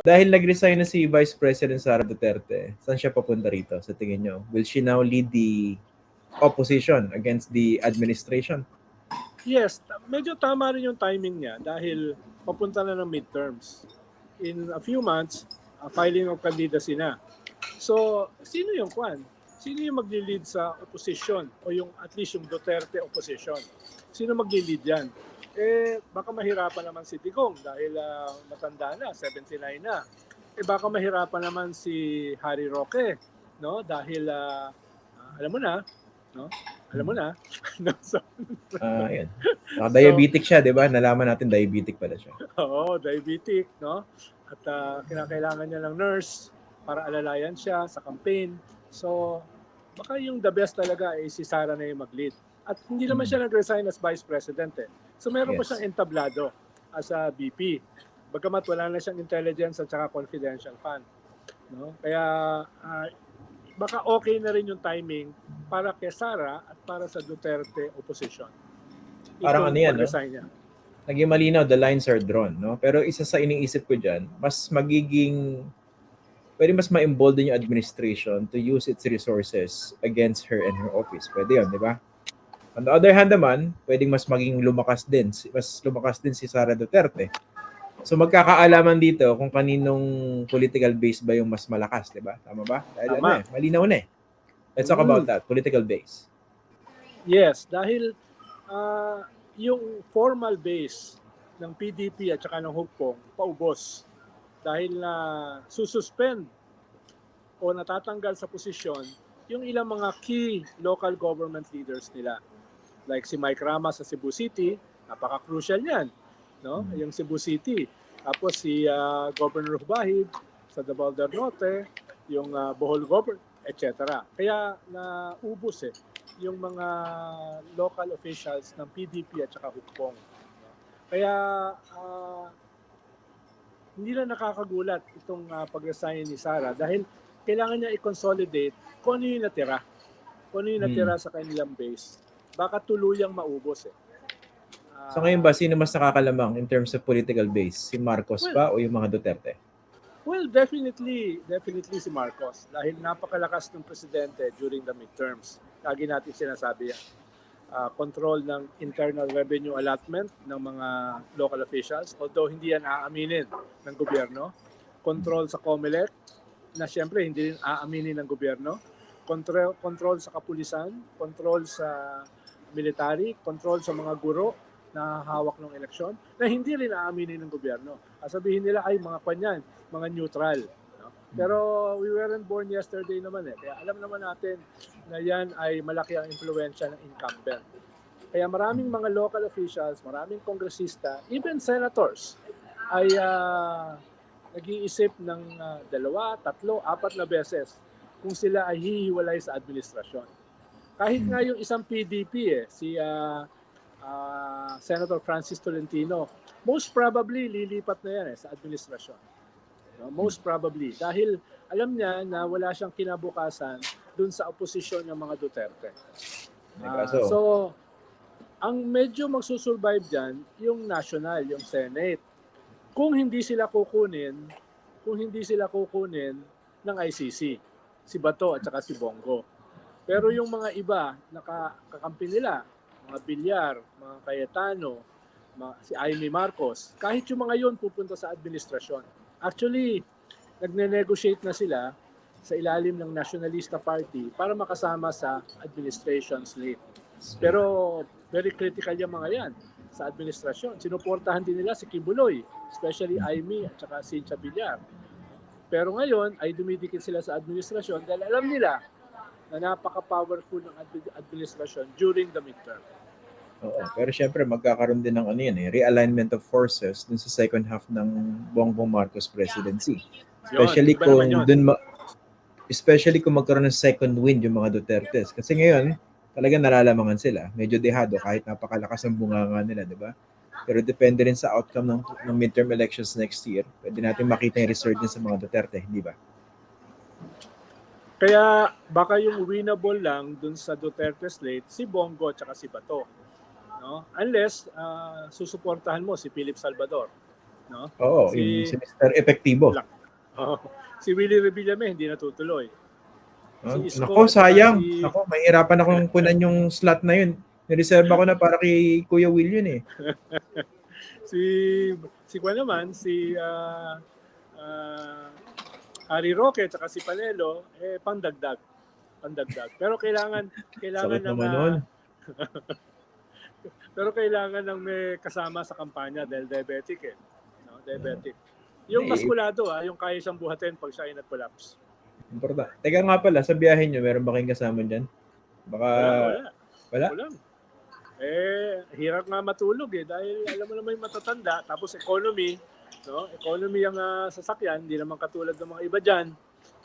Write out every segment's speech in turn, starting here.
Dahil nag-resign na si Vice President Sara Duterte, saan siya papunta rito sa tingin nyo? Will she now lead the opposition against the administration? Yes, medyo tama rin yung timing niya dahil papunta na ng midterms. In a few months, filing of candidacy na. So, sino yung kwan? Sino yung magli-lead sa opposition o yung at least yung Duterte opposition? Sino magli-lead yan? Baka mahirapan naman si Digong dahil matanda na, 79 na. Baka mahirapan naman si Harry Roque, no? Dahil alam mo na, no? Alam mo na. Ayan. Diabetic siya, 'di ba? Nalaman natin diabetic pala siya. Oo, diabetic, no? At kinakailangan niya ng nurse para alalayan siya sa campaign. So, baka yung the best talaga ay si Sara na yung mag-lead. At hindi naman siya nag-resign as Vice President eh. So, meron pa siyang entablado as a VP. Bagamat wala na siyang intelligence at saka confidential fund. No? Kaya, baka okay na rin yung timing para kay Sara at para sa Duterte opposition. Parang ano yan, no? Niya. Naging malinaw, the lines are drawn, no? Pero isa sa iniisip ko dyan, pwede mas ma-embolden yung administration to use its resources against her and her office. Pwede yun, di ba? On the other hand naman, pwedeng mas lumakas din si Sara Duterte. So magkakaalaman dito kung kaninong political base ba yung mas malakas, di ba? Tama ba? Dahil malinaw na eh. Let's talk about that, political base. Yes, dahil yung formal base ng PDP at saka ng Hugpong paubos dahil na sususpend o natatanggal sa posisyon yung ilang mga key local government leaders nila. Like si Mike Rama sa Cebu City, napaka-crucial niyan, no? Yung Cebu City. Tapos si Governor Hubahib sa Davao del Norte, yung Bohol Governor, etc. Kaya naubos yung mga local officials ng PDP at saka Hugpong. Kaya hindi na nakakagulat itong pag-resign ni Sara dahil kailangan niya i-consolidate kung ano yung natira. Kung ano yung natira sa kanilang base. Baka tuluyang maubos So ngayon ba, sino mas nakakalamang in terms of political base? Si Marcos ba o yung mga Duterte? Well, definitely si Marcos. Dahil napakalakas ng presidente during the midterms. Lagi natin sinasabi yan. Control ng internal revenue allotment ng mga local officials. Although hindi yan aaminin ng gobyerno. Control sa COMELEC na siyempre hindi rin aaminin ng gobyerno. Control sa kapulisan. Control sa military. Control sa mga guro na hawak ng eleksyon na hindi rin aaminin ng gobyerno. Sabihin nila ay mga kanyan, mga neutral. No? Pero we weren't born yesterday naman Kaya alam naman natin na yan ay malaki ang impluwensya ng incumbent. Kaya maraming mga local officials, maraming kongresista, even senators ay nag-iisip ng 2, 3, 4 na beses kung sila ay hihiwalay sa administrasyon. Kahit nga yung isang PDP si Senator Francis Tolentino, most probably lilipat na yan sa administrasyon. No? Most probably. Dahil alam niya na wala siyang kinabukasan dun sa oposisyon ng mga Duterte. So, ang medyo magsusurvive dyan, yung national, yung Senate. Kung hindi sila kukunin ng ICC, si Bato at saka si Bongo. Pero yung mga iba, kakampi nila, mga Villar, mga Cayetano, si Amy Marcos, kahit yung mga yon pupunta sa administrasyon. Actually, nagne-negotiate na sila sa ilalim ng Nationalista Party para makasama sa administration slate. Pero very critical yung mga yan sa administrasyon. Sinuportahan din nila si Kibuloy, especially Amy at saka Cynthia Villar. Pero ngayon ay dumidikit sila sa administrasyon dahil alam nila na napaka-powerful ng administrasyon during the midterm. Oo, pero syempre magkakaroon din ng realignment of forces dun sa second half ng Bongbong Marcos presidency. Especially kung magkaroon ng second wind yung mga Dutertes. Kasi ngayon, talaga nalalamangan sila. Medyo dehado kahit napakalakas ang bunganga nila, di ba? Pero depende rin sa outcome ng midterm elections next year. Pwede natin makita yung resurgence sa mga Duterte, hindi ba? Kaya baka yung winnable lang dun sa Duterte slate, si Bongo at si Bato. No? Unless susuportahan mo si Philip Salvador. no? Oo, Si- yung si Mr. Epektibo. Oh, si Willie Revillame hindi natutuloy. Si Isko Nako, at saka sayang. si Nako, mahirapan akong punan yung slot na yun. Nireserva ko na para kay Kuya Will yun eh. si Kwan naman, si Harry Roque at saka si Panelo, pandagdag. Pero kailangan Sakit ng naman nun. pero kailangan ng may kasama sa kampanya dahil diabetic eh. No, diabetic. Yung maskulado yung kaya siyang buhatin pag siya ay nag-collapse. Importante. Teka nga pala, sa biyahe nyo, meron ba kayong kasama dyan? Baka... Wala. Wala? Hirap nga matulog dahil alam mo naman yung matatanda, tapos economy, no? Economy ang sasakyan, hindi naman katulad ng mga iba diyan,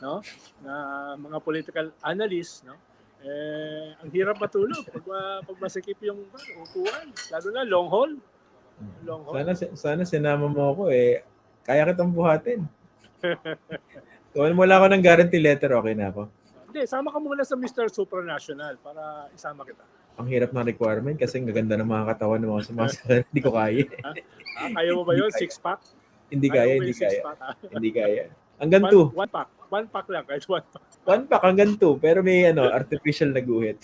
no? Na mga political analyst, no? Ang hirap matulog pag masikip yung upuan, lalo na long haul. Sana sinama mo ako eh. Kaya kitang buhatin. Kung wala ako ng guarantee letter, okay na ako. Hindi, sama ka muna sa Mr. Supranational para isama kita. Ang hirap ng requirement kasi ang gaganda ng mga katawan ng mga sumasakyan. Hindi ko kaya. Kaya mo ba yun? Hindi kaya. 6-pack? Hindi kaya. Hindi kaya. Hanggang 2. One pack. One pack lang. Kahit one pack. One pack hanggang 2. Pero may artificial na guhit.